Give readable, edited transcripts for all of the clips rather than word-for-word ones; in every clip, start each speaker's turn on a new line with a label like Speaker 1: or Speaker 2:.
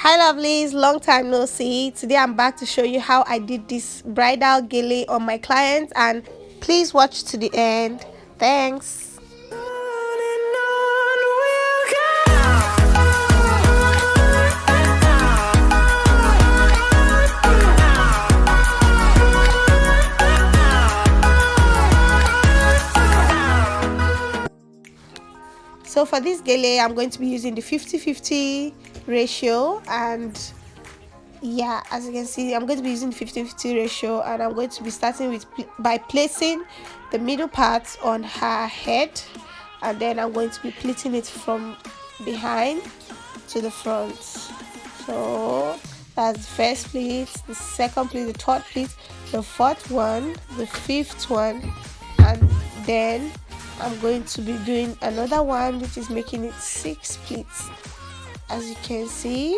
Speaker 1: Hi lovelies, long time no see. Today I'm back to show you how I did this bridal gele on my client, and please watch to the end. Thanks. So for this gele I'm going to be using the 50-50 ratio, and yeah, as you can see I'm going to be using 50-50 ratio, and I'm going to be starting with by placing the middle part on her head, and then I'm going to be pleating it from behind to the front. So that's the first pleat, the second pleat, the third pleat, the fourth one, the fifth one, and then I'm going to be doing another one which is making it 6 pleats, as you can see.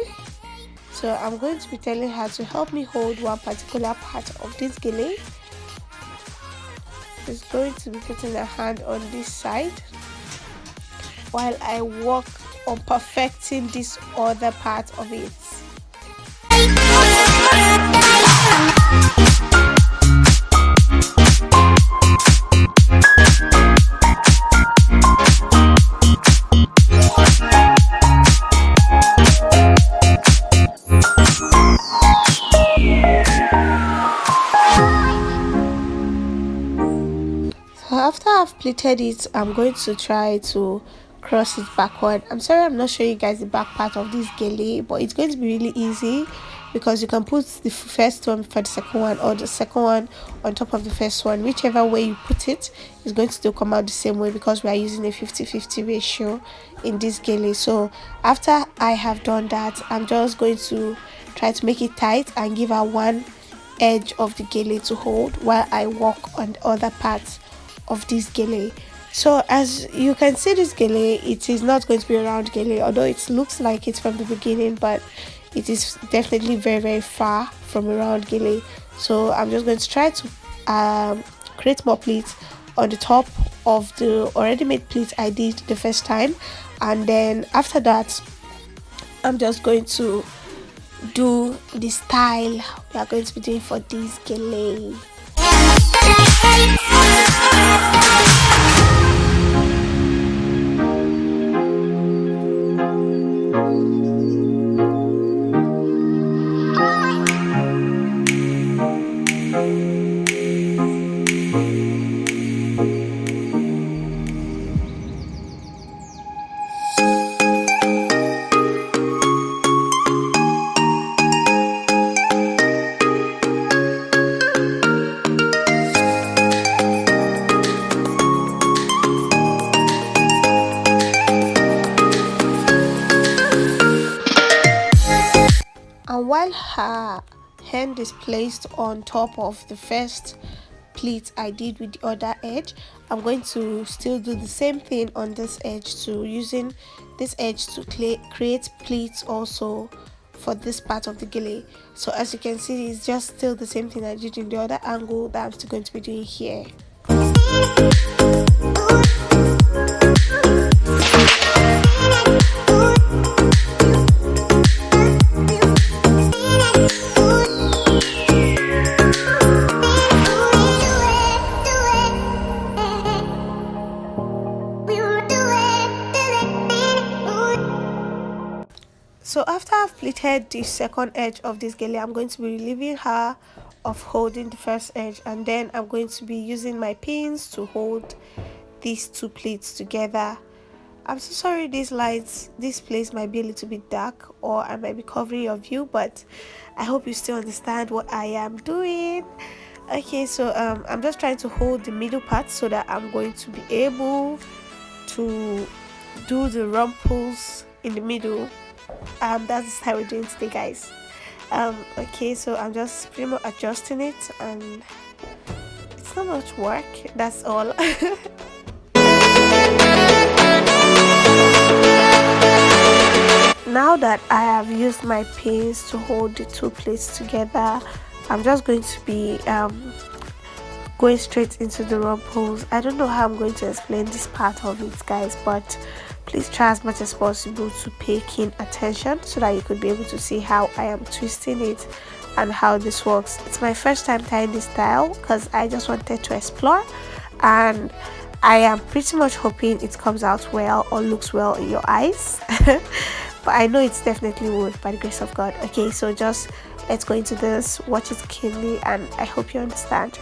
Speaker 1: So I'm going to be telling her to help me hold one particular part of this gele. She's going to be putting her hand on this side while I work on perfecting this other part of it. So after I've pleated it, I'm going to try to cross it backward. I'm sorry I'm not showing you guys the back part of this gele, but it's going to be really easy because you can put the first one for the second one, or the second one on top of the first one. Whichever way you put it is going to still come out the same way, because we are using a 50-50 ratio in this gele. So after I have done that, I'm just going to try to make it tight and give her one edge of the gele to hold while I work on the other parts of this gele. So as you can see, this gele, it is not going to be a round gele, although it looks like it from the beginning, but it is definitely very far from a round gele. So I'm just going to try to create more pleats on the top of the already made pleats I did the first time, and then after that I'm just going to do the style we are going to be doing for this gele. And while her hand is placed on top of the first pleat I did with the other edge, I'm going to still do the same thing on this edge too, using this edge to create pleats also for this part of the gele. So as you can see, it's just still the same thing I did in the other angle that I'm still going to be doing here. So after I've pleated the second edge of this gele, I'm going to be relieving her of holding the first edge, and then I'm going to be using my pins to hold these two pleats together. I'm so sorry these lights, this place might be a little bit dark, or I might be covering your view, but I hope you still understand what I am doing. Okay, so I'm just trying to hold the middle part so that I'm going to be able to do the rumples in the middle. That's how we're doing today, guys. Okay, so I'm just pretty much adjusting it, and it's not much work, that's all. Now that I have used my pins to hold the two plates together, I'm just going to be going straight into the rumples. I don't know how I'm going to explain this part of it, guys, but please try as much as possible to pay keen attention so that you could be able to see how I am twisting it and how this works. It's my first time tying this style because I just wanted to explore, and I am pretty much hoping it comes out well or looks well in your eyes. But I know it's definitely would by the grace of God. Okay, so just let's go into this, watch it keenly, and I hope you understand.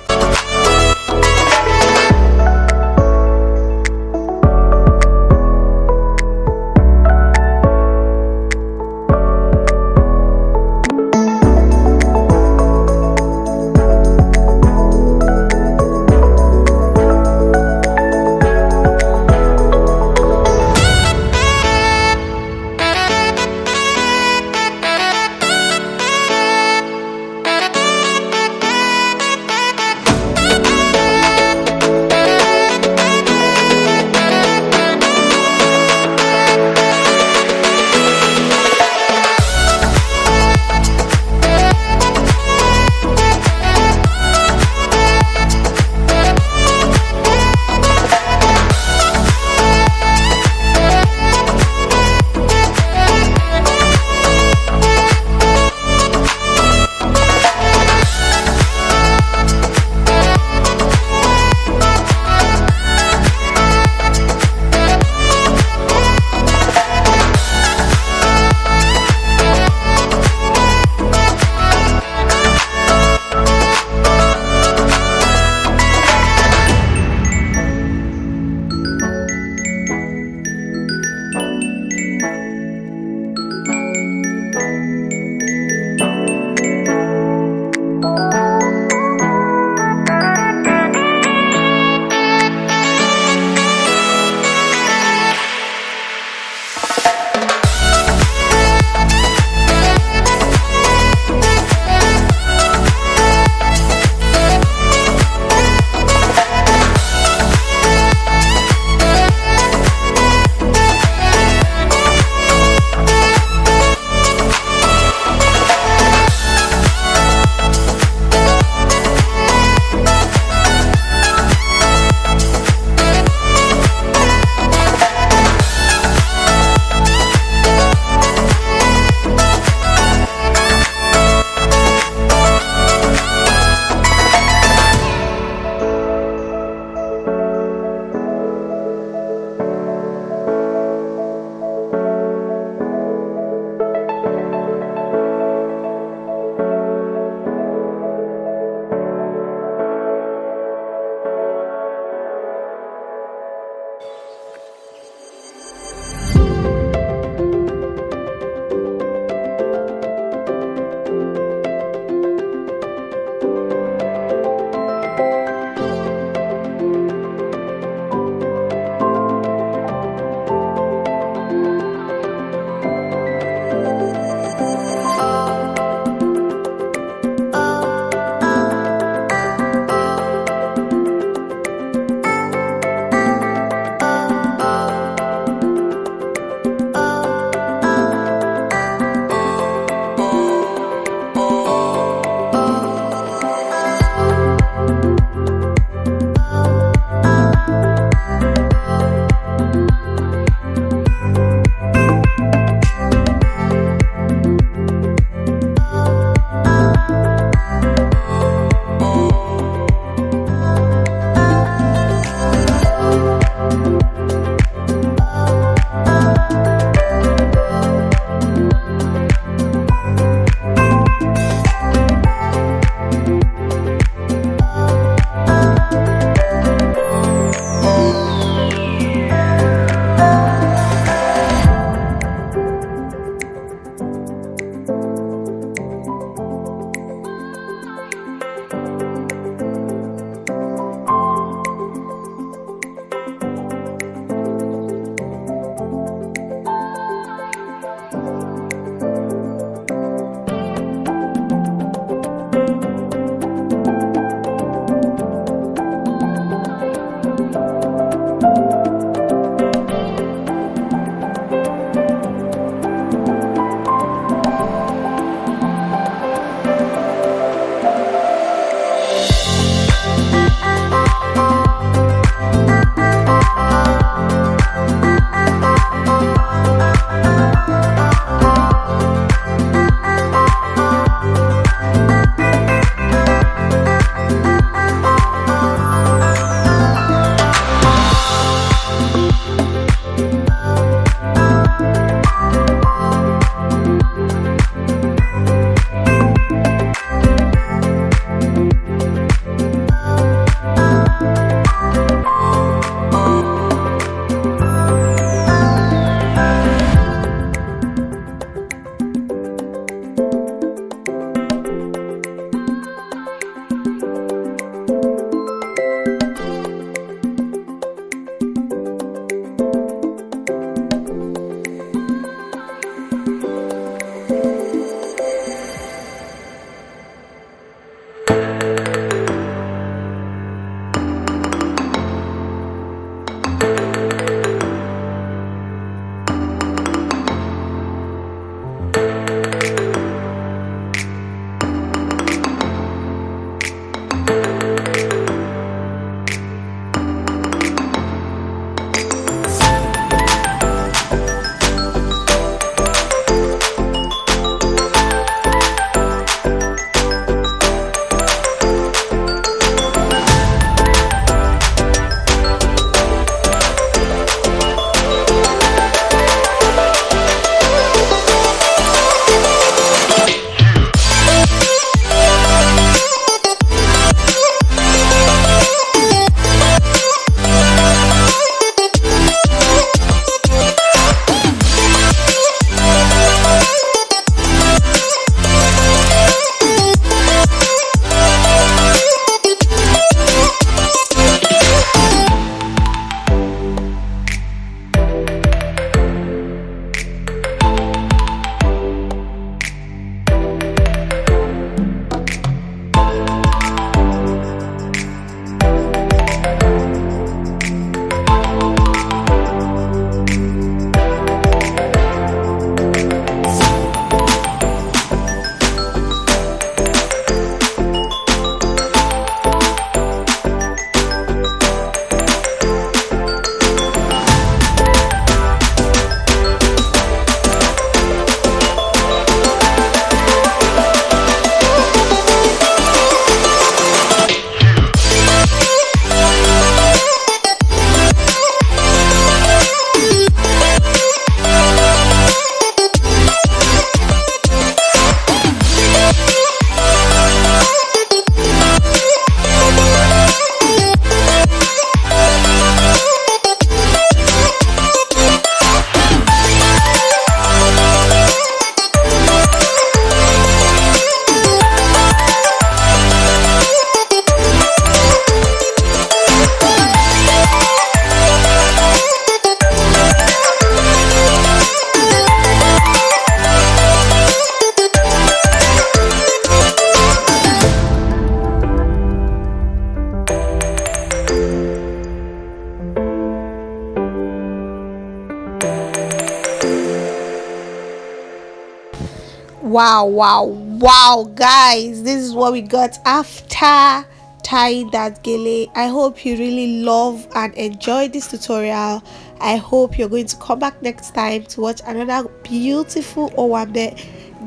Speaker 1: Wow, wow, wow, guys, this is what we got after tying that gele. I hope you really love and enjoy this tutorial. I hope you're going to come back next time to watch another beautiful owambe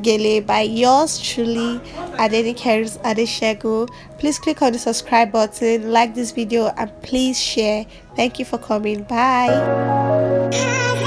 Speaker 1: gele by yours truly, Adenike Ruth Adesegun. Please click on the subscribe button, like this video, and please share. Thank you for coming. Bye.